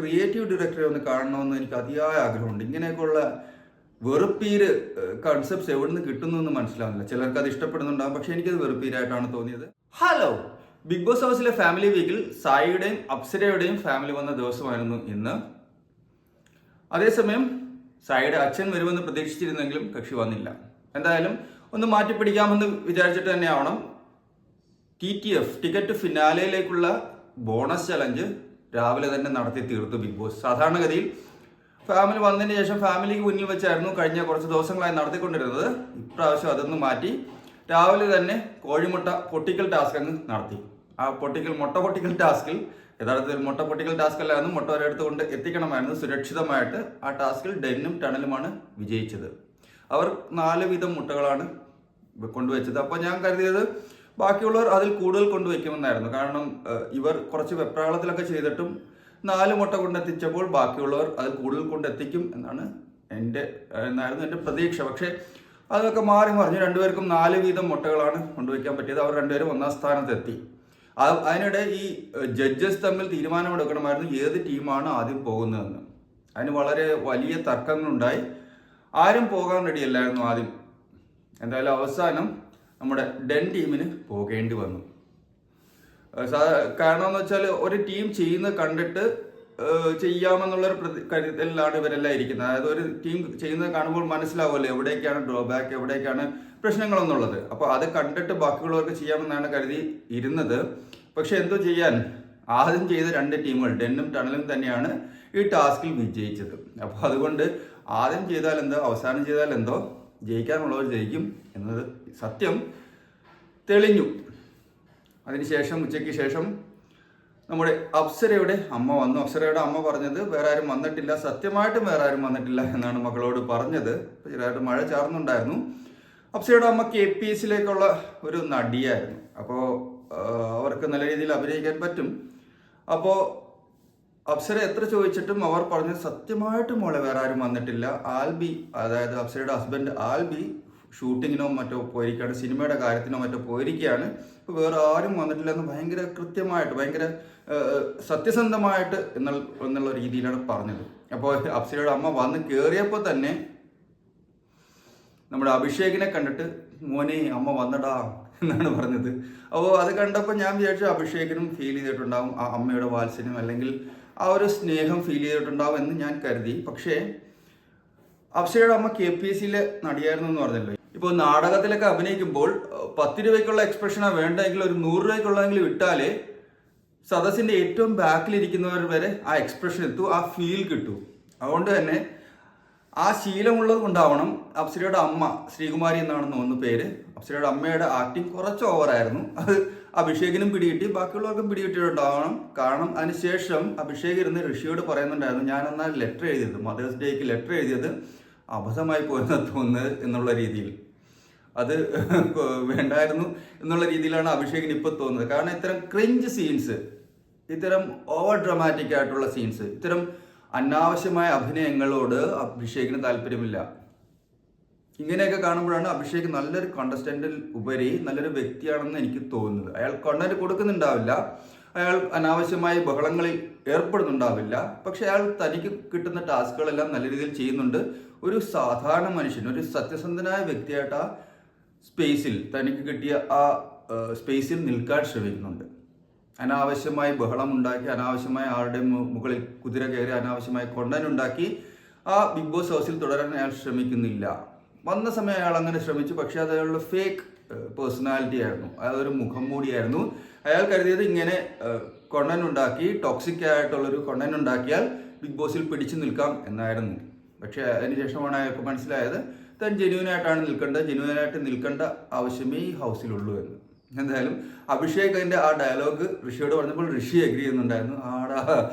Creative ഡയറക്ടറെ ഒന്ന് കാണണമെന്ന് എനിക്ക് അതിയായ ആഗ്രഹമുണ്ട്. ഇങ്ങനെയൊക്കെയുള്ള വെറുപ്പീര് കൺസെപ്റ്റ്സ് എവിടെ നിന്ന് കിട്ടുന്നു എന്ന് മനസ്സിലാവുന്നില്ല. ചിലർക്ക് അത് ഇഷ്ടപ്പെടുന്നുണ്ടാകും, പക്ഷെ എനിക്കത് വെറുപ്പീരായിട്ടാണ് തോന്നിയത്. ഹലോ, ബിഗ് ബോസ് ഹൗസിലെ ഫാമിലി വീക്കിൽ സായിയുടെയും അപ്സരയുടെയും ഫാമിലി വന്ന ദിവസമായിരുന്നു ഇന്ന്. അതേസമയം സായിയുടെ അച്ഛൻ വരുമെന്ന് പ്രതീക്ഷിച്ചിരുന്നെങ്കിലും കക്ഷി വന്നില്ല. എന്തായാലും ഒന്ന് മാറ്റിപ്പിടിക്കാമെന്ന് വിചാരിച്ചിട്ട് തന്നെ ആവണം TTF ടിക്കറ്റ് ഫിനാലയിലേക്കുള്ള ബോണസ് ചലഞ്ച് രാവിലെ തന്നെ നടത്തി തീർത്തു ബിഗ് ബോസ്. സാധാരണഗതിയിൽ ഫാമിലി വന്നതിന് ശേഷം ഫാമിലിക്ക് മുന്നിൽ വെച്ചായിരുന്നു കഴിഞ്ഞ കുറച്ച് ദിവസങ്ങളായി നടത്തിക്കൊണ്ടിരുന്നത്. ഇപ്രാവശ്യം അതൊന്ന് മാറ്റി രാവിലെ തന്നെ കോഴിമുട്ട പൊട്ടിക്കൽ ടാസ്ക് അങ്ങ് നടത്തി. ആ മുട്ട പൊട്ടിക്കൽ ടാസ്കിൽ യഥാർത്ഥത്തിൽ മുട്ട പൊട്ടിക്കൽ ടാസ്ക് അല്ലായിരുന്നു, മുട്ട ഒരിടത്ത് കൊണ്ട് എത്തിക്കണമായിരുന്നു സുരക്ഷിതമായിട്ട്. ആ ടാസ്കിൽ ഡെന്നും ടണലുമാണ് വിജയിച്ചത്. അവർ 4 വീതം മുട്ടകളാണ് കൊണ്ടുവച്ചത്. അപ്പോൾ ഞാൻ കരുതിയത് ബാക്കിയുള്ളവർ അതിൽ കൂടുതൽ കൊണ്ടുവയ്ക്കുമെന്നായിരുന്നു. കാരണം ഇവർ കുറച്ച് വെപ്രാളത്തിലൊക്കെ ചെയ്തിട്ടും 4 മുട്ട കൊണ്ടെത്തിച്ചപ്പോൾ ബാക്കിയുള്ളവർ അതിൽ കൂടുതൽ കൊണ്ടെത്തിക്കും എന്നായിരുന്നു എൻ്റെ പ്രതീക്ഷ. പക്ഷേ അതൊക്കെ മാറി മറിഞ്ഞു. രണ്ടുപേർക്കും 4 വീതം മുട്ടകളാണ് കൊണ്ടുവയ്ക്കാൻ പറ്റിയത്. അവർ രണ്ടുപേരും 1-ാം സ്ഥാനത്തെത്തി. അതിനിടെ ഈ ജഡ്ജസ് തമ്മിൽ തീരുമാനമെടുക്കണമായിരുന്നു ഏത് ടീമാണ് ആദ്യം പോകുന്നതെന്ന്. അതിന് വളരെ വലിയ തർക്കങ്ങളുണ്ടായി. ആരും പോകാൻ റെഡിയല്ലായിരുന്നു ആദ്യം. എന്തായാലും അവസാനം നമ്മുടെ ഡെൻ ടീമിന് പോകേണ്ടി വന്നു. കാരണം എന്ന് വെച്ചാൽ ഒരു ടീം ചെയ്യുന്നത് കണ്ടിട്ട് ചെയ്യാമെന്നുള്ളൊരു കരുതലിലാണ് ഇവരെല്ലാം ഇരിക്കുന്നത്. അതായത് ഒരു ടീം ചെയ്യുന്നത് കാണുമ്പോൾ മനസ്സിലാവുമല്ലോ എവിടേക്കാണ് ഡ്രോബാക്ക്, എവിടേക്കാണ് പ്രശ്നങ്ങളെന്നുള്ളത്. അപ്പോൾ അത് കണ്ടിട്ട് ബാക്കിയുള്ളവർക്ക് ചെയ്യാമെന്നാണ് കരുതി ഇരുന്നത്. പക്ഷെ എന്തോ ചെയ്യാൻ, ആദ്യം ചെയ്ത 2 ടീമുകൾ ഡെന്നും ടണലും തന്നെയാണ് ഈ ടാസ്കിൽ വിജയിച്ചത്. അപ്പോൾ അതുകൊണ്ട് ആദ്യം ചെയ്താൽ എന്തോ അവസാനം ചെയ്താൽ എന്തോ ജയിക്കാനുള്ളവർ ജയിക്കും എന്നത് സത്യം തെളിഞ്ഞു. അതിനുശേഷം ഉച്ചയ്ക്ക് ശേഷം നമ്മുടെ അപ്സരയുടെ അമ്മ വന്നു. അപ്സരയുടെ അമ്മ പറഞ്ഞത് വേറെ ആരും വന്നിട്ടില്ല, സത്യമായിട്ടും വേറെ ആരും വന്നിട്ടില്ല എന്നാണ് മകളോട് പറഞ്ഞത്. ചെറുതായിട്ട് മഴ ചാർന്നുണ്ടായിരുന്നു. അപ്സരയുടെ അമ്മ KPSസിലേക്കുള്ള ഒരു നടിയായിരുന്നു. അപ്പോൾ അവർക്ക് നല്ല രീതിയിൽ അഭിനയിക്കാൻ പറ്റും. അപ്പോൾ അപ്സര എത്ര ചോദിച്ചിട്ടും അവർ പറഞ്ഞത് സത്യമായിട്ടും മോളെ വേറെ ആരും വന്നിട്ടില്ല. ആൽബി, അതായത് അപ്സരയുടെ ഹസ്ബൻഡ് ആൽബി ഷൂട്ടിങ്ങിനോ മറ്റോ പോയിരിക്കുകയാണ്, സിനിമയുടെ കാര്യത്തിനോ മറ്റോ പോയിരിക്കുകയാണ്. ഇപ്പോൾ വേറെ ആരും വന്നിട്ടില്ല എന്ന് ഭയങ്കര കൃത്യമായിട്ട്, ഭയങ്കര സത്യസന്ധമായിട്ട് എന്നുള്ള രീതിയിലാണ് പറഞ്ഞത്. അപ്പോൾ അപ്സരയുടെ അമ്മ വന്ന് കയറിയപ്പോൾ തന്നെ നമ്മുടെ അഭിഷേകിനെ കണ്ടിട്ട് മോനെ അമ്മ വന്നടാ എന്നാണ് പറഞ്ഞത്. അപ്പോൾ അത് കണ്ടപ്പോൾ ഞാൻ വിചാരിച്ചു അഭിഷേകിനും ഫീൽ ചെയ്തിട്ടുണ്ടാവും ആ അമ്മയുടെ വാത്സല്യം, അല്ലെങ്കിൽ ആ ഒരു സ്നേഹം ഫീൽ ചെയ്തിട്ടുണ്ടാവും എന്ന് ഞാൻ കരുതി. പക്ഷേ അപ്സരയുടെ അമ്മ KPSസിയിലെ നടിയായിരുന്നു എന്ന് പറഞ്ഞല്ലോ. ഇപ്പോൾ നാടകത്തിലൊക്കെ അഭിനയിക്കുമ്പോൾ 10 രൂപയ്ക്കുള്ള എക്സ്പ്രഷനാണ് വേണ്ടെങ്കിൽ ഒരു 100 രൂപയ്ക്കുള്ളതെങ്കിലും ഇട്ടാലേ സദസ്സിൻ്റെ ഏറ്റവും ബാക്കിലിരിക്കുന്നവർ വരെ ആ എക്സ്പ്രഷൻ എത്തൂ, ആ ഫീൽ കിട്ടൂ. അതുകൊണ്ട് തന്നെ ആ ശീലമുള്ളത് കൊണ്ടാവണം അപ്സരയുടെ അമ്മ, ശ്രീകുമാരി എന്നാണെന്ന് തോന്നുന്നു പേര്, അപ്സരയുടെ അമ്മയുടെ ആക്ടിങ് കുറച്ച് ഓവറായിരുന്നു. അത് അഭിഷേകിനും പിടികിട്ടി, ബാക്കിയുള്ളവർക്കും പിടികിട്ടിയിട്ടുണ്ടാവണം. കാരണം അതിനുശേഷം അഭിഷേക് ഇരുന്ന് ഋഷിയോട് പറയുന്നുണ്ടായിരുന്നു ഞാൻ എന്നാൽ ലെറ്റർ എഴുതിയത്, മദേഴ്സ് ഡേക്ക് ലെറ്റർ എഴുതിയത് അബദ്ധമായി പോയെന്ന് തോന്നുന്നത് എന്നുള്ള രീതിയിൽ, അത് വേണ്ടായിരുന്നു എന്നുള്ള രീതിയിലാണ് അഭിഷേകിന് ഇപ്പോൾ തോന്നുന്നത്. കാരണം ഇത്തരം ക്രിഞ്ച് സീൻസ്, ഇത്തരം ഓവർ ഡ്രമാറ്റിക് ആയിട്ടുള്ള സീൻസ്, ഇത്തരം അനാവശ്യമായ അഭിനയങ്ങളോട് അഭിഷേകിന് താല്പര്യമില്ല. ഇങ്ങനെയൊക്കെ കാണുമ്പോഴാണ് അഭിഷേക് നല്ലൊരു കണ്ടസ്റ്റന്റിൽ ഉപരി നല്ലൊരു വ്യക്തിയാണെന്ന് എനിക്ക് തോന്നുന്നത്. അയാൾ കണ്ടന്റ് കൊടുക്കുന്നുണ്ടാവില്ല, അയാൾ അനാവശ്യമായ ബഹളങ്ങളിൽ ഏർപ്പെടുന്നുണ്ടാവില്ല, പക്ഷെ അയാൾ തനിക്ക് കിട്ടുന്ന ടാസ്കുകളെല്ലാം നല്ല രീതിയിൽ ചെയ്യുന്നുണ്ട്. ഒരു സാധാരണ മനുഷ്യൻ, ഒരു സത്യസന്ധനായ വ്യക്തിയായിട്ട് ആ സ്പേസിൽ, തനിക്ക് കിട്ടിയ ആ സ്പേസിൽ നിൽക്കാൻ ശ്രമിക്കുന്നുണ്ട്. അനാവശ്യമായി ബഹളമുണ്ടാക്കി, അനാവശ്യമായി ആരുടെ മുകളിൽ കുതിര കയറി അനാവശ്യമായി കൊണ്ടനുണ്ടാക്കി ആ ബിഗ് ബോസ് ഹൗസിൽ തുടരാൻ അയാൾ ശ്രമിക്കുന്നില്ല. വന്ന സമയം അയാൾ അങ്ങനെ ശ്രമിച്ചു, പക്ഷേ അത് അയാളുടെ ഫേക്ക് പേഴ്സണാലിറ്റി ആയിരുന്നു, അതൊരു മുഖം മൂടിയായിരുന്നു. അയാൾ കരുതിയത് ഇങ്ങനെ കൊണ്ടനുണ്ടാക്കി, ടോക്സിക് ആയിട്ടുള്ളൊരു കൊണ്ടനുണ്ടാക്കിയാൽ ബിഗ് ബോസിൽ പിടിച്ചു നിൽക്കാം എന്നായിരുന്നു. പക്ഷേ അതിനുശേഷമാണ് അയാൾക്ക് മനസ്സിലായത് താൻ ജെന്യൂനായിട്ടാണ് നിൽക്കേണ്ടത്, ജെന്യൂനായിട്ട് നിൽക്കേണ്ട ആവശ്യമേ ഈ ഹൗസിലുള്ളൂ എന്ന്. എന്തായാലും അഭിഷേക് അതിൻ്റെ ആ ഡയലോഗ് ഋഷിയോട് പറഞ്ഞപ്പോൾ ഋഷി അഗ്രി ചെയ്യുന്നുണ്ടായിരുന്നു. ആടാ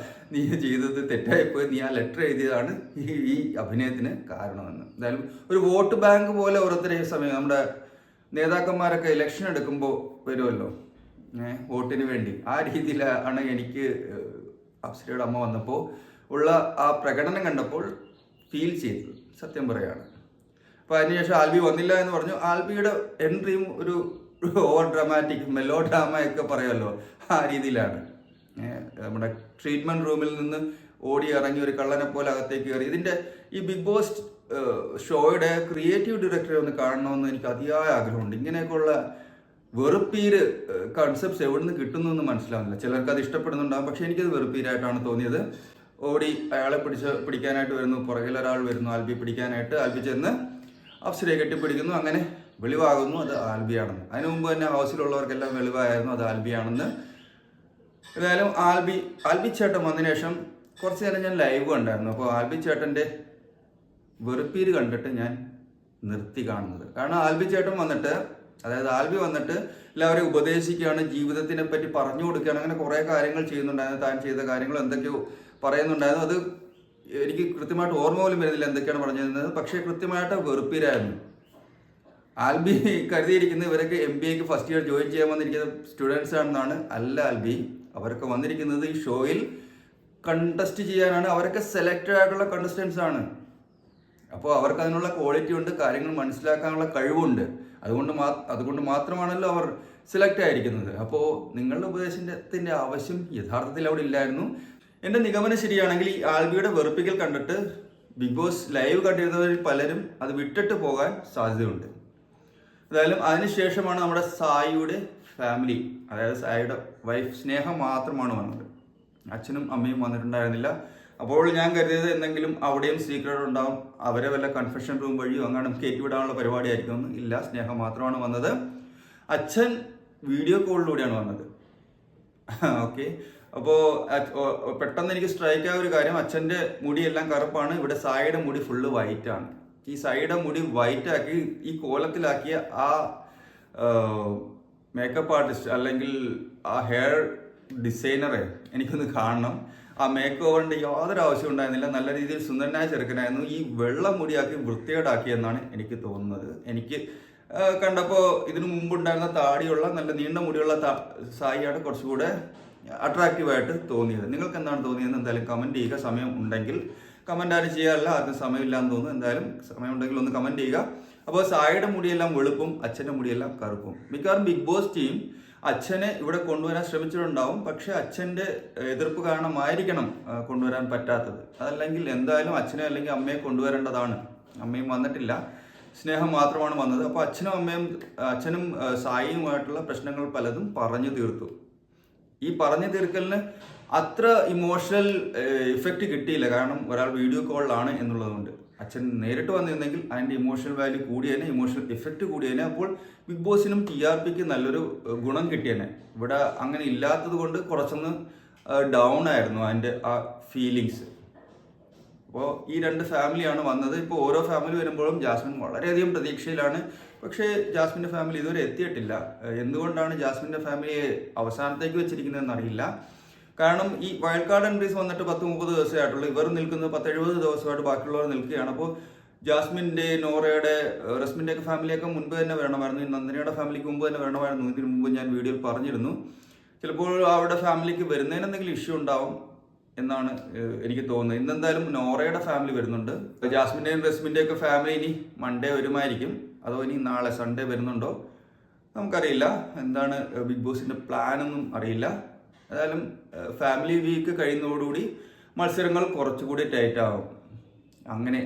നീ ചെയ്തത് തെറ്റായിപ്പോയി, നീ ആ ലെറ്റർ എഴുതിയതാണ് ഈ അഭിനയത്തിന് കാരണമെന്ന്. എന്തായാലും ഒരു വോട്ട് ബാങ്ക് പോലെ ഓരോരുത്തരെ സമയം നമ്മുടെ നേതാക്കന്മാരൊക്കെ ഇലക്ഷൻ എടുക്കുമ്പോൾ വരുമല്ലോ വോട്ടിന് വേണ്ടി, ആ രീതിയിലാണ് എനിക്ക് അപ്സരയുടെ അമ്മ വന്നപ്പോൾ ഉള്ള ആ പ്രകടനം കണ്ടപ്പോൾ ഫീൽ ചെയ്തത്, സത്യം പറയുകയാണ്. അപ്പോൾ അതിനുശേഷം ആൽബി വന്നില്ല എന്ന് പറഞ്ഞു. ആൽബിയുടെ എൻട്രിയും ഒരു ഓവർ ഡ്രാമാറ്റിക് മെല്ലോ ഡ്രാമ ഒക്കെ പറയുമല്ലോ, ആ രീതിയിലാണ്. നമ്മുടെ ട്രീറ്റ്മെൻറ്റ് റൂമിൽ നിന്ന് ഓടി ഇറങ്ങി ഒരു കള്ളനെ പോലെ അകത്തേക്ക് കയറി. ഇതിൻ്റെ ഈ ബിഗ് ബോസ് ഷോയുടെ ക്രിയേറ്റീവ് ഡയറക്ടറെ ഒന്ന് കാണണമെന്ന് എനിക്ക് അതിയായ ആഗ്രഹമുണ്ട്. ഇങ്ങനെയൊക്കെയുള്ള വെറുപ്പീര് കൺസെപ്റ്റ്സ് എവിടെ നിന്ന് കിട്ടുന്നു എന്ന് മനസ്സിലാവുന്നില്ല. ചിലർക്ക് അത് ഇഷ്ടപ്പെടുന്നുണ്ടാകും, പക്ഷെ എനിക്കത് വെറുപ്പീരായിട്ടാണ് തോന്നിയത്. ഓടി അയാളെ പിടിക്കാനായിട്ട് വരുന്നു, പുറകിൽ ഒരാൾ വരുന്നു ആൽബി പിടിക്കാനായിട്ട്. ആൽബി ചെന്ന് അപ്സരയെ കെട്ടിപ്പിടിക്കുന്നു, അങ്ങനെ വെളിവാകുന്നു അത് ആൽബിയാണെന്ന്. അതിനു മുമ്പ് തന്നെ ഹൗസിലുള്ളവർക്കെല്ലാം വെളിവായിരുന്നു അത് ആൽബിയാണെന്ന്. ഏതായാലും ആൽബി ചേട്ടൻ വന്നതിന് ശേഷം കുറച്ച് നേരം ഞാൻ ലൈവ് കണ്ടായിരുന്നു. അപ്പോൾ ആൽബി ചേട്ടൻ്റെ വെറുപ്പീര് കണ്ടിട്ട് ഞാൻ നിർത്തി കാണുന്നത്. കാരണം ആൽബി ചേട്ടൻ വന്നിട്ട്, അതായത് ആൽബി വന്നിട്ട് എല്ലാവരെയും ഉപദേശിക്കുകയാണ്, ജീവിതത്തിനെ പറ്റി പറഞ്ഞു കൊടുക്കുകയാണ്, അങ്ങനെ കുറേ കാര്യങ്ങൾ ചെയ്യുന്നുണ്ടായിരുന്നു. താൻ ചെയ്ത കാര്യങ്ങൾ എന്തൊക്കെയോ പറയുന്നുണ്ടായിരുന്നു. അത് എനിക്ക് കൃത്യമായിട്ട് ഓർമ്മ പോലും വരുന്നില്ല എന്തൊക്കെയാണ് പറഞ്ഞിരുന്നത്. പക്ഷേ കൃത്യമായിട്ട് വെറുപ്പീരായിരുന്നു. ആൽബി കരുതിയിരിക്കുന്നത് ഇവരൊക്കെ MBAക്ക് ഫസ്റ്റ് ഇയർ ജോയിൻ ചെയ്യാൻ വന്നിരിക്കുന്ന സ്റ്റുഡൻസ് ആണെന്നാണ്. അല്ല ആൽബി, അവരൊക്കെ വന്നിരിക്കുന്നത് ഈ ഷോയിൽ കണ്ടസ്റ്റ് ചെയ്യാനാണ്. അവരൊക്കെ സെലക്റ്റഡ് ആയിട്ടുള്ള കണ്ടസ്റ്റൻസ് ആണ്. അപ്പോൾ അവർക്ക് അതിനുള്ള ക്വാളിറ്റി ഉണ്ട്, കാര്യങ്ങൾ മനസ്സിലാക്കാനുള്ള കഴിവുണ്ട്. അതുകൊണ്ട് മാത്രമാണല്ലോ അവർ സെലക്ട് ആയിരിക്കുന്നത്. അപ്പോൾ നിങ്ങളുടെ ഉപദേശത്തിൻ്റെ ആവശ്യം യഥാർത്ഥത്തിൽ അവിടെ ഇല്ലായിരുന്നു. എൻ്റെ നിഗമനം ശരിയാണെങ്കിൽ ഈ ആൽബിയുടെ വെറുപ്പിക്കൽ കണ്ടിട്ട് ബിഗ് ബോസ് ലൈവ് കണ്ടിരുന്നവരിൽ പലരും അത് വിട്ടിട്ട് പോകാൻ സാധ്യതയുണ്ട്. എന്തായാലും അതിനുശേഷമാണ് നമ്മുടെ സായിയുടെ ഫാമിലി, അതായത് സായിയുടെ വൈഫ് സ്നേഹ മാത്രമാണ് വന്നത്. അച്ഛനും അമ്മയും വന്നിട്ടുണ്ടായിരുന്നില്ല. അപ്പോൾ ഞാൻ കരുതിയത് എന്തെങ്കിലും അവിടെയും സീക്രട്ട് ഉണ്ടാവും, അവരെ വല്ല കൺഫെഷൻ റൂം വഴിയോ അങ്ങനെ കയറ്റിവിടാനുള്ള പരിപാടിയായിരിക്കും. ഇല്ല, സ്നേഹം മാത്രമാണ് വന്നത്. അച്ഛൻ വീഡിയോ കോളിലൂടെയാണ് വന്നത്. ഓക്കെ, അപ്പോൾ പെട്ടെന്ന് എനിക്ക് സ്ട്രൈക്ക് ആയ ഒരു കാര്യം, അച്ഛൻ്റെ മുടിയെല്ലാം കറുപ്പാണ്, ഇവിടെ സായിയുടെ മുടി ഫുള്ള് വൈറ്റ് ആണ്. ഈ സായിയുടെ മുടി വൈറ്റ് ആക്കി ഈ കോലത്തിലാക്കിയ ആ മേക്കപ്പ് ആർട്ടിസ്റ്റ് അല്ലെങ്കിൽ ആ ഹെയർ ഡിസൈനറെ എനിക്കൊന്ന് കാണണം. ആ മേക്ക് ഓവറിൻ്റെ യാതൊരു ആവശ്യം ഉണ്ടായിരുന്നില്ല. നല്ല രീതിയിൽ സുന്ദരനായ ചെറുക്കനായിരുന്നു. ഈ വെള്ളം മുടിയാക്കി വൃത്തികേടാക്കിയെന്നാണ് എനിക്ക് തോന്നുന്നത്. എനിക്ക് കണ്ടപ്പോൾ ഇതിനു മുമ്പുണ്ടായിരുന്ന താടിയുള്ള നല്ല നീണ്ട മുടിയുള്ള സായിയാണ് കുറച്ചുകൂടെ അട്രാക്റ്റീവായിട്ട് തോന്നിയത്. നിങ്ങൾക്ക് എന്താണ് തോന്നിയതെന്ന് എന്തായാലും കമൻറ്റ് ചെയ്യുക. സമയം ഉണ്ടെങ്കിൽ കമൻറ്റ് ആരും ചെയ്യാറില്ല, ആർക്കും സമയമില്ലാന്ന് തോന്നുന്നു. എന്തായാലും സമയം ഉണ്ടെങ്കിൽ ഒന്ന് കമൻറ്റ് ചെയ്യുക. അപ്പോൾ സായിയുടെ മുടിയെല്ലാം വെളുപ്പും അച്ഛൻ്റെ മുടിയെല്ലാം കറുപ്പും. മിക്കവാറും ബിഗ് ബോസ് ടീം അച്ഛനെ ഇവിടെ കൊണ്ടുവരാൻ ശ്രമിച്ചിട്ടുണ്ടാവും. പക്ഷേ അച്ഛൻ്റെ എതിർപ്പ് കാരണമായിരിക്കണം കൊണ്ടുവരാൻ പറ്റാത്തത്. അതല്ലെങ്കിൽ എന്തായാലും അച്ഛനെ അല്ലെങ്കിൽ അമ്മയെ കൊണ്ടുവരേണ്ടതാണ്. അമ്മയും വന്നിട്ടില്ല, സ്നേഹം മാത്രമാണ് വന്നത്. അപ്പോൾ അച്ഛനും സായിയുമായിട്ടുള്ള പ്രശ്നങ്ങൾ പലതും പറഞ്ഞു തീർത്തു. ഈ പറഞ്ഞു തീർക്കലിന് അത്ര ഇമോഷണൽ ഇഫക്റ്റ് കിട്ടിയില്ല. കാരണം ഒരാൾ വീഡിയോ കോളിലാണ് എന്നുള്ളതുകൊണ്ട്. അച്ഛൻ നേരിട്ട് വന്നിരുന്നെങ്കിൽ അതിൻ്റെ ഇമോഷണൽ വാല്യൂ കൂടിയേനെ, ഇമോഷണൽ ഇഫക്റ്റ് കൂടിയേനെ. അപ്പോൾ ബിഗ് ബോസിനും TRPക്ക് നല്ലൊരു ഗുണം കിട്ടിയേനെ. ഇവിടെ അങ്ങനെ ഇല്ലാത്തത് കൊണ്ട് കുറച്ചൊന്ന് ഡൗൺ ആയിരുന്നു അതിൻ്റെ ആ ഫീലിങ്സ്. അപ്പോൾ ഈ രണ്ട് ഫാമിലിയാണ് വന്നത്. ഇപ്പോൾ ഓരോ ഫാമിലി വരുമ്പോഴും ജാസ്മിൻ വളരെയധികം പ്രതീക്ഷയിലാണ്. പക്ഷേ ജാസ്മിൻ്റെ ഫാമിലി ഇതുവരെ എത്തിയിട്ടില്ല. എന്തുകൊണ്ടാണ് ജാസ്മിൻ്റെ ഫാമിലിയെ അവസാനത്തേക്ക് വെച്ചിരിക്കുന്നതെന്ന് അറിയില്ല. കാരണം ഈ വൈൽഡ് കാർഡ് എൻട്രീസ് വന്നിട്ട് 10-30 ദിവസമേ ആയിട്ടുള്ളൂ. ഇവർ നിൽക്കുന്നത് 10-70 ദിവസമായിട്ട് ബാക്കിയുള്ളവർ നിൽക്കുകയാണ്. അപ്പോൾ ജാസ്മിൻ്റെ, നോറയുടെ, റസ്മിൻ്റെ ഒക്കെ ഫാമിലിയൊക്കെ മുൻപ് തന്നെ വരണമായിരുന്നു. ഈ നന്ദിനിയുടെ ഫാമിലിക്ക് മുമ്പ് തന്നെ വരണമായിരുന്നു. ഇതിന് മുമ്പ് ഞാൻ വീഡിയോയിൽ പറഞ്ഞിരുന്നു. ചിലപ്പോൾ അവരുടെ ഫാമിലിക്ക് വരുന്നതിന് എന്തെങ്കിലും ഇഷ്യൂ ഉണ്ടാവും എന്നാണ് എനിക്ക് തോന്നുന്നത്. ഇന്നെന്തായാലും നോറയുടെ ഫാമിലി വരുന്നുണ്ട്. ജാസ്മിൻ്റെയും റസ്മിൻ്റെ ഒക്കെ ഫാമിലി ഇനി മൺഡേ വരുമായിരിക്കും, അതോ ഇനി നാളെ സൺഡേ വരുന്നുണ്ടോ നമുക്കറിയില്ല. എന്താണ് ബിഗ് ബോസിൻ്റെ പ്ലാനൊന്നും അറിയില്ല. ഏതായാലും ഫാമിലി വീക്ക് കഴിയുന്നതോടുകൂടി മത്സരങ്ങൾ കുറച്ചുകൂടി ടൈറ്റ് ആകും. അങ്ങനെ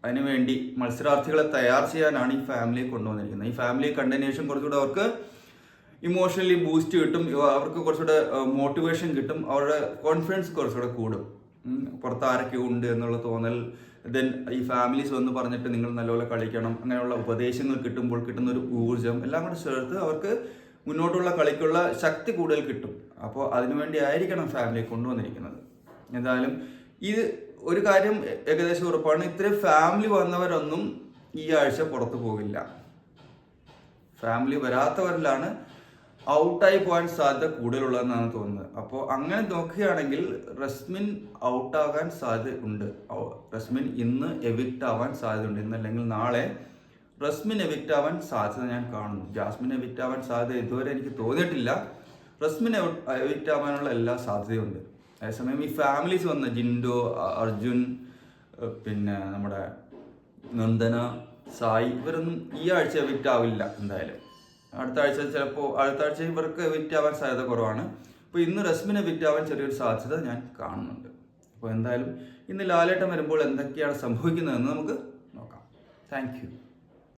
അതിനുവേണ്ടി മത്സരാർത്ഥികളെ തയ്യാർ ചെയ്യാനാണ് ഈ ഫാമിലിയെ കൊണ്ടുവന്നിരിക്കുന്നത്. ഈ ഫാമിലിയെ കണ്ടതിന് ശേഷം കുറച്ചുകൂടെ അവർക്ക് ഇമോഷണലി ബൂസ്റ്റ് കിട്ടും, അവർക്ക് കുറച്ചുകൂടെ മോട്ടിവേഷൻ കിട്ടും, അവരുടെ കോൺഫിഡൻസ് കുറച്ചുകൂടെ കൂടും. പുറത്ത് ആരൊക്കെ ഉണ്ട് എന്നുള്ള തോന്നൽ. ദെൻ ഈ ഫാമിലീസ് വന്ന് പറഞ്ഞിട്ട് നിങ്ങൾ നല്ലപോലെ കളിക്കണം, അങ്ങനെയുള്ള ഉപദേശങ്ങൾ കിട്ടുമ്പോൾ കിട്ടുന്നൊരു ഊർജം എല്ലാം കൂടെ ചേർത്ത് അവർക്ക് മുന്നോട്ടുള്ള കളിക്കുള്ള ശക്തി കൂടുതൽ കിട്ടും. അപ്പോൾ അതിനുവേണ്ടി ആയിരിക്കണം ഫാമിലിയെ കൊണ്ടുവന്നിരിക്കുന്നത്. എന്തായാലും ഇത് ഒരു കാര്യം ഏകദേശം ഉറപ്പാണ്, ഇത്രയും ഫാമിലി വന്നവരൊന്നും ഈ ആഴ്ച പുറത്തു പോകില്ല. ഫാമിലി വരാത്തവരിലാണ് ഔട്ടായി പോകാൻ സാധ്യത കൂടുതലുള്ളതെന്നാണ് തോന്നുന്നത്. അപ്പോൾ അങ്ങനെ നോക്കുകയാണെങ്കിൽ റസ്മിൻ ഔട്ടാകാൻ സാധ്യത ഉണ്ട്. റസ്മിൻ ഇന്ന് എവിക്റ്റ് ആവാൻ സാധ്യതയുണ്ട്. ഇന്നല്ലെങ്കിൽ നാളെ റസ്മിൻ എവിക്റ്റ് ആവാൻ സാധ്യത ഞാൻ കാണുന്നു. ജാസ്മിൻ എവിക്റ്റ് ആവാൻ സാധ്യത ഇതുവരെ എനിക്ക് തോന്നിയിട്ടില്ല. റസ്മിൻ എവിക്റ്റ് ആവാനുള്ള എല്ലാ സാധ്യതയുണ്ട്. അതേസമയം ഈ ഫാമിലീസ് വന്ന ജിൻഡോ, അർജുൻ, പിന്നെ നമ്മുടെ നന്ദന, സായി, ഇവരൊന്നും ഈ ആഴ്ച എവിക്റ്റ് ആവില്ല. എന്തായാലും അടുത്ത ആഴ്ച ഇവർക്ക് എവിക്റ്റ് ആവാൻ സാധ്യത കുറവാണ്. അപ്പോൾ ഇന്ന് റസ്മിൻ എവിക്റ്റ് ആവാൻ ചെറിയൊരു സാധ്യത ഞാൻ കാണുന്നുണ്ട്. അപ്പോൾ എന്തായാലും ഇന്ന് ലാലേട്ടൻ വരുമ്പോൾ എന്തൊക്കെയാണ് സംഭവിക്കുന്നതെന്ന് നമുക്ക് നോക്കാം. Thank you.